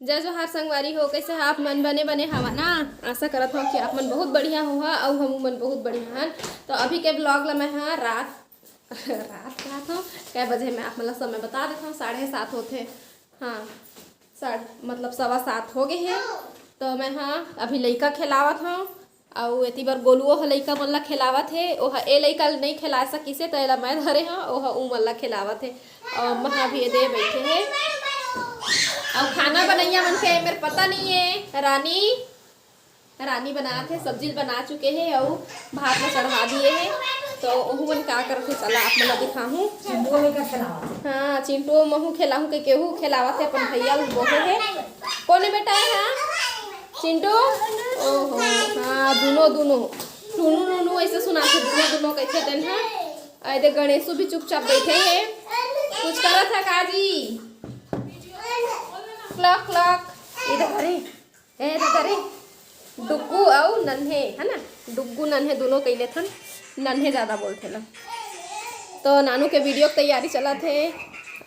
जय जोहार संगवारी हो, कैसे आप मन बने बने हवा ना। आशा करत हो कि आप मन बहुत बढ़िया हो और हम मन बहुत बढ़िया हन। तो अभी के ब्लॉग ला मैं हाँ रात रात हूँ क्या बजे मैं आप मतलब समय बता देता हूँ। 7:30 होते हाँ, मतलब 7:15 हो गए हैं। तो मैं हाँ अभी लइका खिलावत हूँ और एती बार गोलुओ ह लइका मन ला खिलावत है। ओह ए लइका नहीं खिला सकिसे तो एला मैं धरे हाँ, ओह ऊ मन ला खिलावत है और मैं भी दे बैठे हैं। और खाना बनैया मन के मेरे पता नहीं है। रानी बना थे, सब्जी बना चुके हैं और भात में चढ़ा दिए हैं। तो ओहू मन क्या करते चला आप मतलब दिखाऊँ। हाँ चिंटू महू खिलाऊँ के केहू खिलावत है अपन भैया बोहे है। कौन बेटा है हाँ चिंटू? ओहो हाँ दोनों ऐसे सुनाते दोनों कैसे दिन है। अरे गणेशु भी चुपचाप बैठे हैं, कुछ करा था काजी। क्लॉक इधर रे डुग्गू और नन्हे है ना, डुग्गू नन्हे दोनों कैले थन। नन्हे ज़्यादा बोलते ला। तो नानू के वीडियो की तैयारी चला थे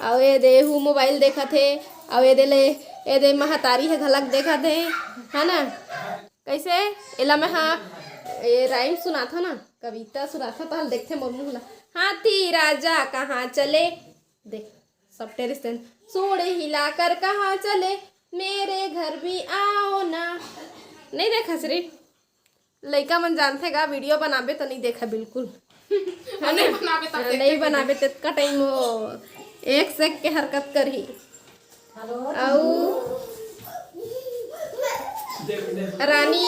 और ये देहू मोबाइल देखा थे और ये दे महतारी है झलक देखा थे है ना। कैसे एला में हाँ ये राइम सुना था ना, कविता सुना था। तो देखते मोर मुँह हाथी राजा कहाँ चले, देख सब टेरिस सूढ़ हिलाकर कहाँ चले, मेरे घर भी आओ ना। नहीं देखा श्री लइका मन जानते गा वीडियो बनाबे तो नहीं देखा बिल्कुल नहीं बनाबे तेका टाइम वो एक सेक के हरकत करी। रानी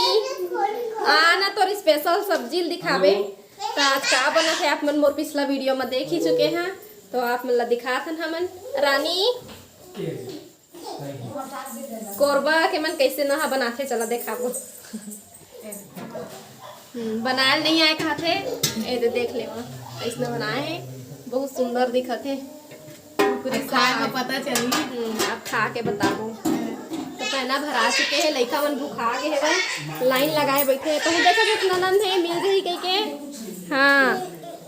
आना तो स्पेशल सब्जी दिखाबे। तो आज का बना थे आप मन मोर पिछला वीडियो में देख ही चुके हैं। तो आप मन ला दिखा थन हमन रानी कोरबा के मन कैसे नहा बनाते चला देखाबो। बनाए नहीं आए खाते ए देख ले कैसे बनाए हैं, बहुत सुंदर दिखते पता चली। आप खा के बताबो। तो पहना भरा चुके हैं, लइका मन भूखा के है लाइन लगाए बैठे हैं। तो देखा कितना नंद है मिल गई कह के हाँ।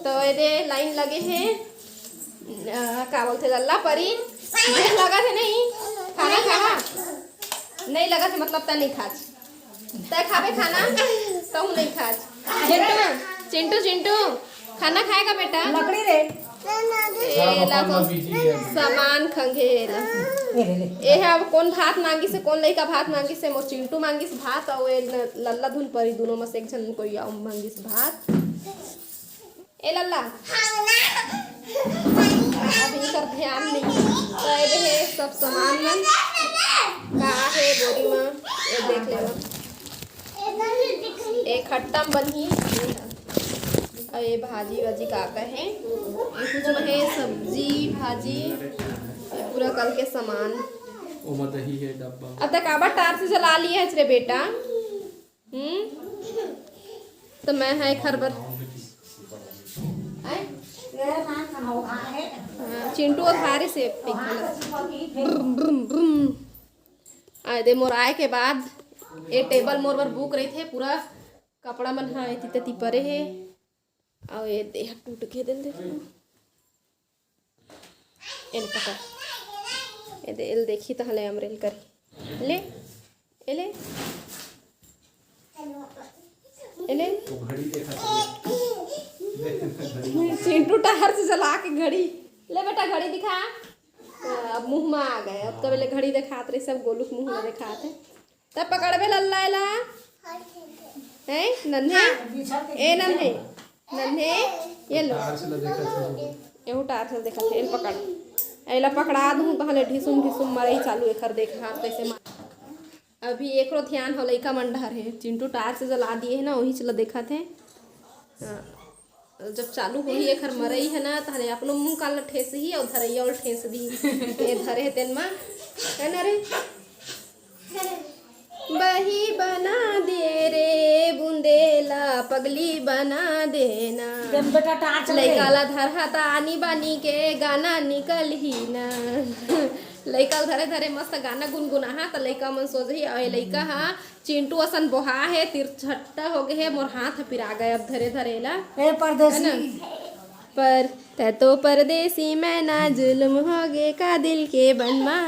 तो ये लाइन लगे हैं क्या बोलते लल्ला परी लगा थे नहीं खाना खाना नहीं लगा थे मतलब तय नहीं खाच तय खावे खाना तो नहीं खाच। चिंटू खाना खाएगा बेटा लकड़ी रे तो सामान खंगेला ये है। अब कौन भात मांगी से कौन लइका भात मांगी से मोर चिंटू मांगी से भात और लल्ला धुन परी दोनों में से एक जन कोई मांगी से भात। ए लल्ला अभी कर ध्यान नहीं तो है सब सामान मन का है बोरी में ये देख लेना। एक खट्टम बनी और ये भाजी वाजी का है कुछ है सब्जी भाजी पूरा कल के सामान है डब्बा। अब तक आबा टार से जला लिया है रे बेटा। तो मैं है खरबर चिंटू और हारे से आए दे मोर आए के बाद ये टेबल मोर पर बुक रही थे पूरा कपड़ा मन हाँ तती परे है और ये देह टूट के दिल देखो एल पकड़ ये दे एल देखी तो हले अमरेल करी ले एले एले चिंटू टायर से चला के घड़ी ले बेटा घड़ी दिखा। अब मुंह में आ गए अब तो पहले घड़ी दिखाते रहे सब गोलू मुंह में दिखाते तब पकड़बे लल्ला एला है नन्हे ए नन्हे ये लो एहू टार से देखा थे पकड़ एला पकड़ा दूँ तो हले ढिसुम मरे चालू एकर देखा कैसे मार। अभी एक ध्यान हो लइका मंडहर है चिंटू टार से जला दिए है ना वही चला देखा थे। जब चालू हो ही एकर मरई है ना तो अपनो मुँह काल ठेस ही और धरैया और ठेस दी ये धरे है तेन माँ है ना रे बही बना दे रे बुंदेला पगली बना देना लइका ला धर तानी बानी के गाना निकल ही ना। लइका धरे धरे मस्त गाना गुनगुना तो लइका मन सोच ही और लइका हाँ चिंटू असन बोहा है तिरछट्टा हो गए है मोर हाथ पिरा गए अब धरे धरे ला पर तै तो परदेसी मैं ना जुल्म हो गे का दिल के बनवा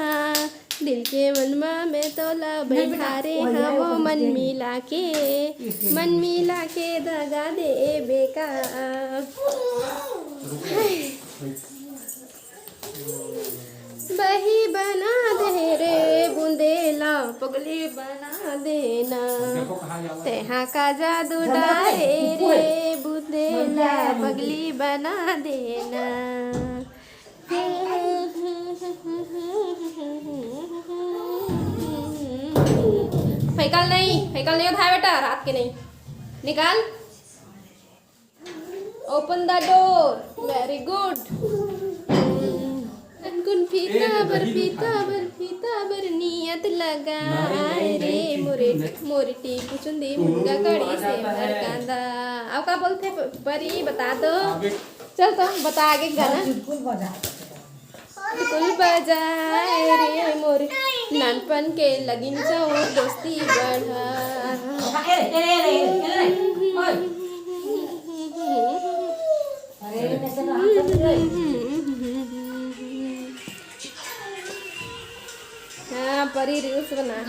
दिल के मनमा में तोला बैठारे हम मन मिला के दगा दे बेका। बही बना दे रे बुंदेला पगली बना देना, तेहा का जादू डाले रे बुंदेला पगली बना देना। फेंकल नहीं उठाए बेटा, रात के नहीं निकाल। Open the door, very good. फीता बर नियत लगाए रे मोरे टीपू चुंदी मुंगा कड़ी से भरकांदा। अब का बोलते परी बता दो, चल तो बता आगे गाना। बिल्कुल बजाए रे मोरे नानपन के लगिन जाओ दोस्ती बढ़ा। हाँ परी रील्स बना है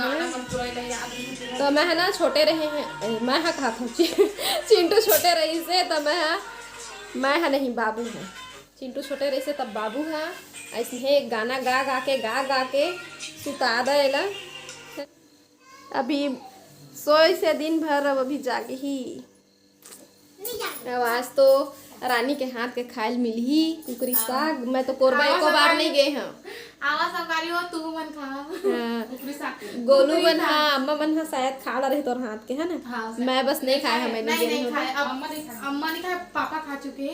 तो मैं है ना छोटे रहे हैं, मैं है कहा था चिंटू छोटे रही से तो मैं है नहीं बाबू है। चिंटू छोटे रही से तब बाबू है। ऐसे गाना गा के सुता देला। अभी सोए से दिन भर, अब अभी जागे ही। आज तो रानी के हाथ के खायल मिली कुकरी साग। मैं तो कोरबा एको बार नहीं गए हैं। आवा संगारी हो तू मन खा। हाँ कुकरी साग गोलू मन, हाँ अम्मा मन हाँ शायद खा रहे तोर हाथ के है ना। हाँ, मैं बस नहीं खाया, मैं नहीं खाए। अम्मा नहीं खाए, पापा खा चुके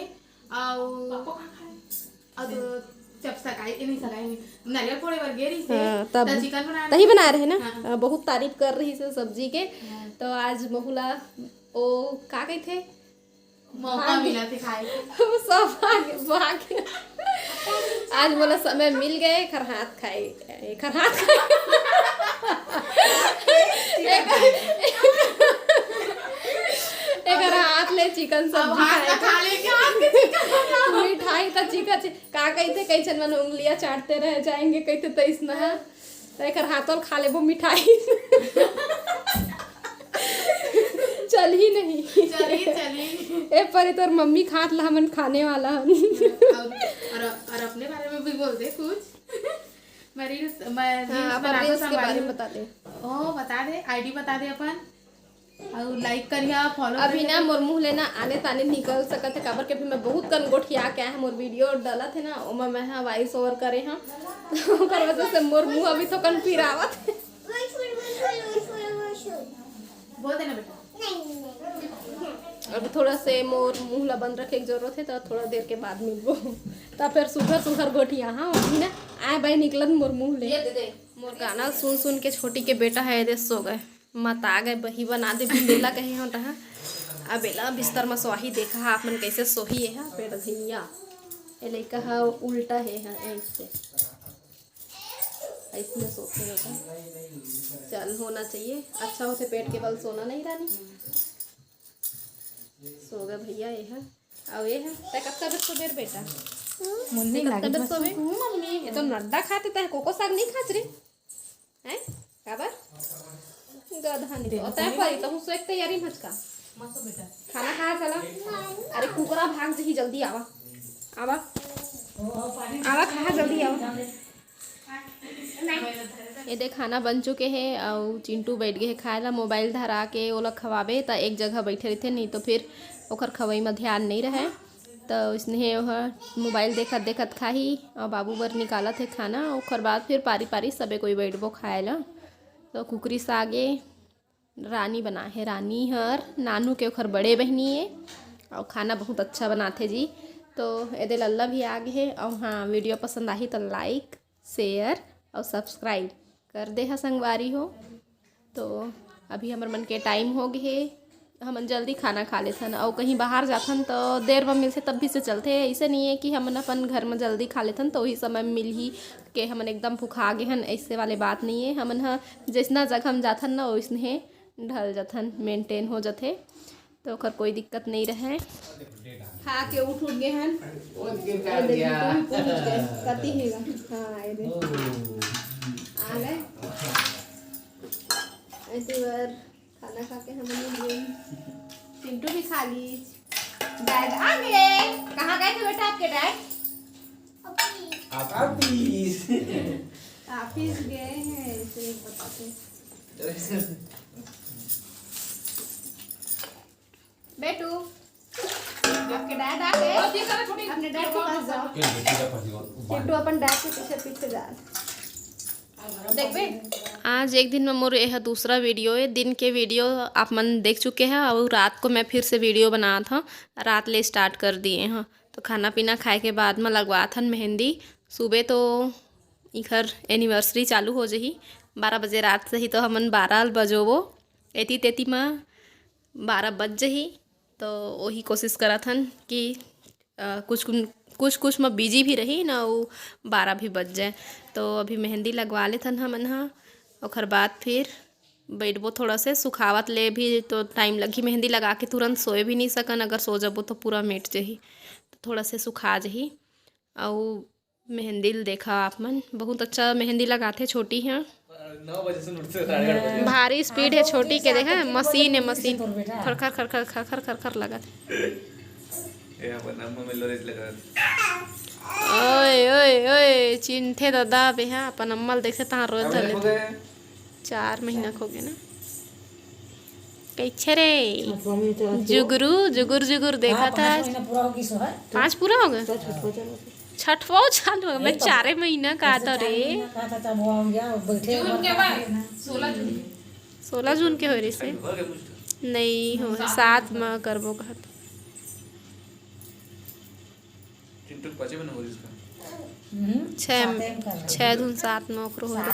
जब सगाई नहीं सगाई नारियल फोड़े बर गेरी से तब चिकन बना तही बना रहे ना। बहुत तारीफ कर रही से सब्जी के। तो आज बहुला ओ का कही थे मौका मिला थे खाए सब भागे। आज बोला समय मिल गए, खरहात खाए। एक हाथ ले चिकन सब्जी खाए। मिठाई तो चिकन का कहते कैसे मन उंगलियां चाटते रह जाएंगे कहते तो इसना तो एक हाथों खा ले वो मिठाई। चल ही नहीं चली ए परी तोर मम्मी खात ला हमन खाने वाला हन। और अपने बारे में भी बोल दे कुछ। मैं रील्स के बारे में बता दे। ओ बता दे, आईडी बता दे अपन और लाइक करिया फॉलो। अभी ना मोर मुँह लेना आने ताने निकल सकत है काबर के भी मैं बहुत कन गोठिया के है मोर वीडियो डाला थे ना ओमा मैं हाँ वॉइस ओवर करे हाँ तो ओकर वजह से मोर मुँह अभी तो कन फिरावत है। बोल देना बेटा। अब थोड़ा से मोर मुँह ला बंद रखे की जरूरत है तो थोड़ा देर के बाद मिलबो तब फिर सुघर गोठिया हाँ अभी ना आए भाई निकलत मोर मुँह ले। मोर गाना सुन के छोटी के बेटा है दे सो गए मत आ गए बही बना दे बिंदेला कहे हो रहा। अब बेला बिस्तर में सोही देखा आप मन कैसे सोही है पेड़ धैया ये लड़का है उल्टा है ऐसे ऐसे सोते हैं। चल होना चाहिए अच्छा होते पेट के बल सोना नहीं रानी। सो गए भैया ये है अब ये है तय कब तक सो बेर बेटा मुन्नी लागे तक सो बे मम्मी ये तो नड्डा खाते तय कोको साग नहीं खाच रे हैं काबर गधा नहीं होता है परी तो सो एक तैयारी भचका मत बेटा खाना खाया चला। अरे कुकरा भाग जही जल्दी आवा आवा खा जल्दी आवा। ये देख खाना बन चुके हैं और चिंटू बैठ गए खाए ला मोबाइल धरा के वो लोग खवाबे तो एक जगह बैठे रहते नहीं तो फिर ओकर खवाई में ध्यान नहीं रहे तो इसने मोबाइल देखत खाही और बाबू बर निकाला थे खाना ओकर बाद फिर पारी सबे कोई बैठबो खाए ला। तो कुकरी सागे रानी बना है रानी हर नानू के ओखर बड़े बहनी है और खाना बहुत अच्छा बनाते जी। तो एदे लल्ला भी आ गए है और हाँ वीडियो पसंद आई तो लाइक शेयर और सब्सक्राइब कर दे हा संगवारी हो। तो अभी हमार मन के टाइम हो गए हमन जल्दी खाना खा लेथन और कहीं बाहर जाथन तो देर में मिलते तब भी से चलते ऐसे नहीं है कि हमन अपन घर में जल्दी खा लेथन तो वही समय मिल ही के हमन एकदम भूखा गए हन ऐसे वाले बात नहीं है। हमन ह जैसना जगह हम जाथन ना वैसने ढल जाथन मेंटेन हो जाते तो ओकर कोई दिक्कत नहीं रहे। खा के उठ गए हन कती हेगा हाँ आ गए बार खाना खा के हम चिंटू भी खा ली। डैड आ गए। कहाँ गए थे बेटा आपके डैड? ऑफिस गए हैं, इसे बताते। बेटू आपके डैड आ गए। अपने डैड के पास जाओ। चिंटू अपन डैड के पीछे पीछे जा। देख बे आज एक दिन में मोर यह दूसरा वीडियो है। दिन के वीडियो आप मन देख चुके हैं और रात को मैं फिर से वीडियो बना था। रात ले स्टार्ट कर दिए हैं। तो खाना पीना खाए के बाद में लगवा था मेहंदी। सुबह तो इधर एनिवर्सरी चालू हो जही 12 बजे रात से ही, तो हमन 12 बजो वो एती तेती में 12 बज जही। तो वही कोशिश करा थन कि कुछ में बिजी भी रही ना, वो 12 भी बज जाए। तो अभी मेहंदी लगवा ले थन हमन हा। और बाद फिर बैठबो थोड़ा से सुखावत ले भी तो टाइम लगी। मेहंदी लगा के तुरंत सोए भी नहीं सकन, अगर सो जबो तो पूरा मिट जही। तो थोड़ा से सुखा जही। और मेहंदी देखा आप मन बहुत अच्छा मेहंदी लगाते। छोटी है 9 बजे से उठते 8:30 भारी स्पीड है छोटी के। देखा मशीन है, मशीन खर खर खर खर खर खर खर लगा। ए अपन अम्मा में लोरेज लगा। ओए ओए ओए चिंठे दादा बेहा अपन अम्मल देखे तहाँ रोज धले हो गए 4 महीना हो गए ना। कैसे रे जुगरू जुगुर जुगुर देखा था। 5 पूरा हो गया। छठवा चालू हो गया। मैं 4 महीना का था रे। 16 जून के हो रही से हो गए मुझे नहीं हो 7 में करबो कहत। चिंटू पचे में हो इसका 6 धुन 7 में ओकरो हो रही।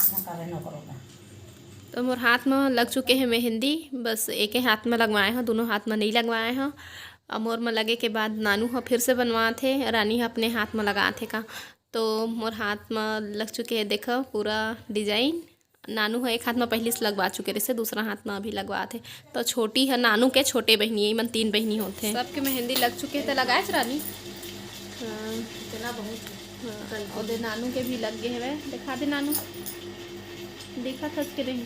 तो मोर हाथ में लग चुके हैं मेहंदी। बस एक ही हाथ में लगवाए हैं, दोनों हाथ में नहीं लगवाए हैं। और मोर में लगे के बाद नानू हा फिर से बनवाए थे, रानी हा अपने हाथ में लगा थे का। तो मोर हाथ में लग चुके हैं, देखो पूरा डिजाइन। नानू हा एक हाथ में पहले से लगवा चुके रहे, दूसरा हाथ में अभी लगवा थे। तो छोटी है नानू के छोटे बहनी, मन 3 बहनी होते हैं। सबके मेहंदी लग चुके थे। लगाए रानी और दे नानू के भी लग गए हैं। दिखा दे नानू, देखा था के नहीं।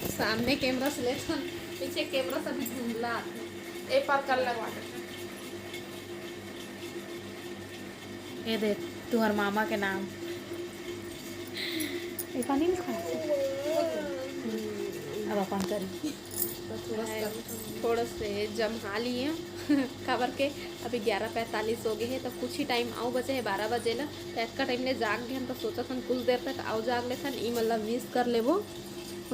सामने कैमरा से ले, पीछे कैमरा से भी धुंधला। एक बार कर लगवा दे। ये देख तुम्हार मामा के नाम। ये पानी में खा अब अपन करी थोड़ा से जमा लिए खबर के। अभी 11:45 हो गए हैं। तो कुछ ही टाइम आओ बचे है 12 बजे ला। तो इसका टाइम ले जाग गए हम। तो सोचा था कुछ देर तक आओ जाग ले थन ई मतलब मिस कर लेबो।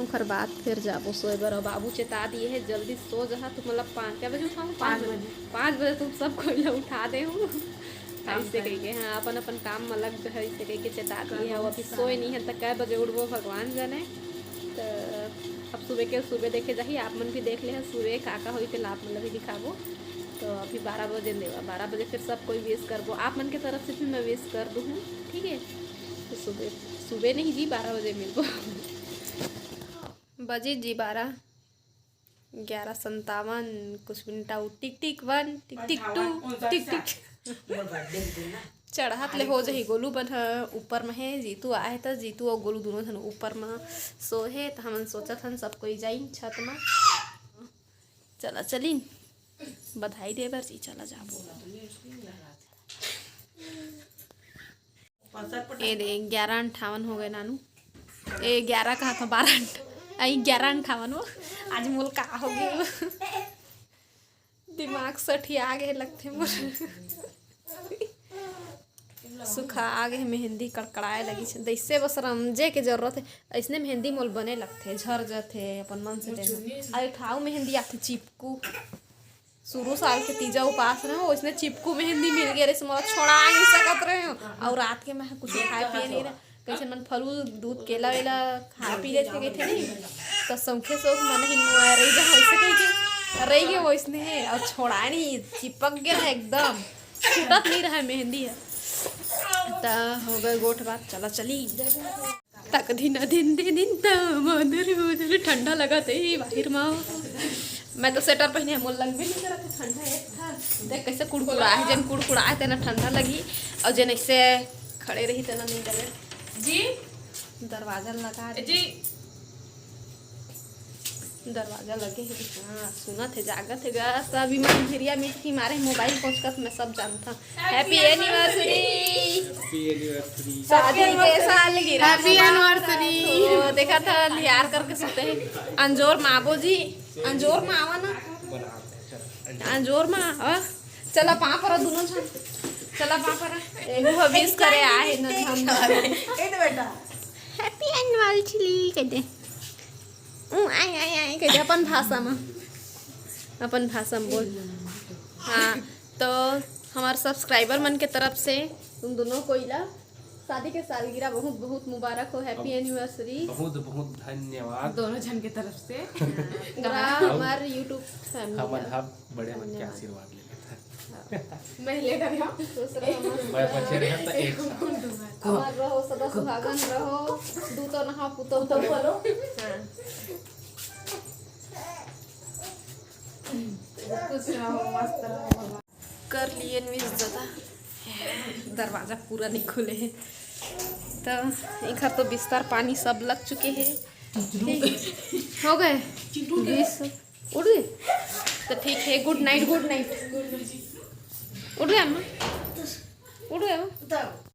खर बाद फिर जाबो सोए बर। बाबू चेता दिए है जल्दी सो जहा। तो मतलब 5 बजे उठाऊँ 5 बजे तुम सब कोई उठा दे हूँ ऐसे कही के। हाँ अपन अपन काम में लग जो है ऐसे कही के चेता दिए है। अभी सोए नहीं है तो कै बजे उठबो भगवान जाने। तो अब सुबह देखे जाही आप मन भी देख ले सुबह काका हुई तो आप मतलब भी दिखाबो। तो अभी 12 बजे देवा 12 बजे फिर सब कोई विश करबो। आप मन के तरफ से भी मैं विश कर दूँ, ठीक है। तो सुबह नहीं जी 12 बजे मिलबो। बजे जी 12 11:57 कुछ मिनट आउट। टिक टिक 1 टिक टिक 2 टिक टिक चढ़ात ले हो जाही। गोलू बन ऊपर में है, जीतू आए तो जीतू और गोलू दोनों धन ऊपर में सोहे। तो हमन सोचा था सब कोई जाइन छत में। चला चलिन बधाई दे बर जी चला जाबो। ए दे 11:58 हो गए नानू। 11 कहा था 12 आई 11:58 हो। आज मोल का हो गया दिमाग सठिया गए लगते मोर। सुखा आ गए मेहंदी कड़कड़ाए लगी छे। दैसे बस रमजे के जरूरत है। ऐसने मेहंदी मोल बने लगते झर जाते अपन मन से। अरे ठाऊ मेहंदी आते चिपकू। शुरू साल के तीजा उपास रहे हो इसने चिपकू मेहंदी मिल गया रे मोला छोड़ा नहीं सकत रहे हो। और रात के मैं कुछ खाए पिए नहीं रहा। कैसे मन फलूल दूध केला वेला खा पी लेते गए थे नहीं। तो संखे से मन ही रही जा वैसे कही के रही गए वैसने है। और छोड़ा नहीं चिपक गया है एकदम छूटत नहीं रहा मेहंदी है। तो हो गए गोठ बात चला चली तक दिन दिन दिन ठंडा लगा थे बाहर में। मैं तो स्वेटर पहने मोल लग भी नहीं करा था ठंडा एक था। देख कैसे कुड़कुड़ा है जन कुड़कुड़ा है तेना ठंडा लगी। और जन ऐसे खड़े रही तेना नहीं डरे जी। दरवाजा लगा जी दरवाजा लगे है। हाँ सुनत है, जागत है गा सब ईमान भिरिया मीट की मारे मोबाइल पहुंचकर मैं सब जानता। हैप्पी एनिवर्सरी, शादी के साल गिरा, हैप्पी एनिवर्सरी। तो देखा था लियार करके सोते हैं। अंजोर माबो जी, अंजोर में आवा ना, अंजोर में आवा। चला पा पर दोनों जन, चला पा पर एहू हबीस करे आए न हम बेटा हैप्पी एनिवर्सरी कहते आई कहते अपन भाषा में, अपन भाषा में बोल। हाँ तो हमारे सब्सक्राइबर मन के तरफ से तुम दोनों को इला शादी के सालगिरह बहुत बहुत मुबारक हो। हैप्पी एनिवर्सरी, बहुत बहुत धन्यवाद दोनों जन की तरफ से। हमारे यूट्यूब फैमिली हमन हम बड़े मन के आशीर्वाद ले लेते मैं लेकर यहाँ खुश रहो, मस्त मैं बच्चे रहे तो एक अमर रहो, सदा सुहागन रहो, दूतो नहा पुतो तो बोलो। हाँ खुश रहो, मस्त रहो। कर लिए मिस ज़्यादा, दरवाज़ा पूरा नहीं खुले है तो इधर तो बिस्तर पानी सब लग चुके हैं। हो गए 20 उठ गए तो ठीक है। Good night, good night. उठ गए अम्मा, उठ गए अम्मा।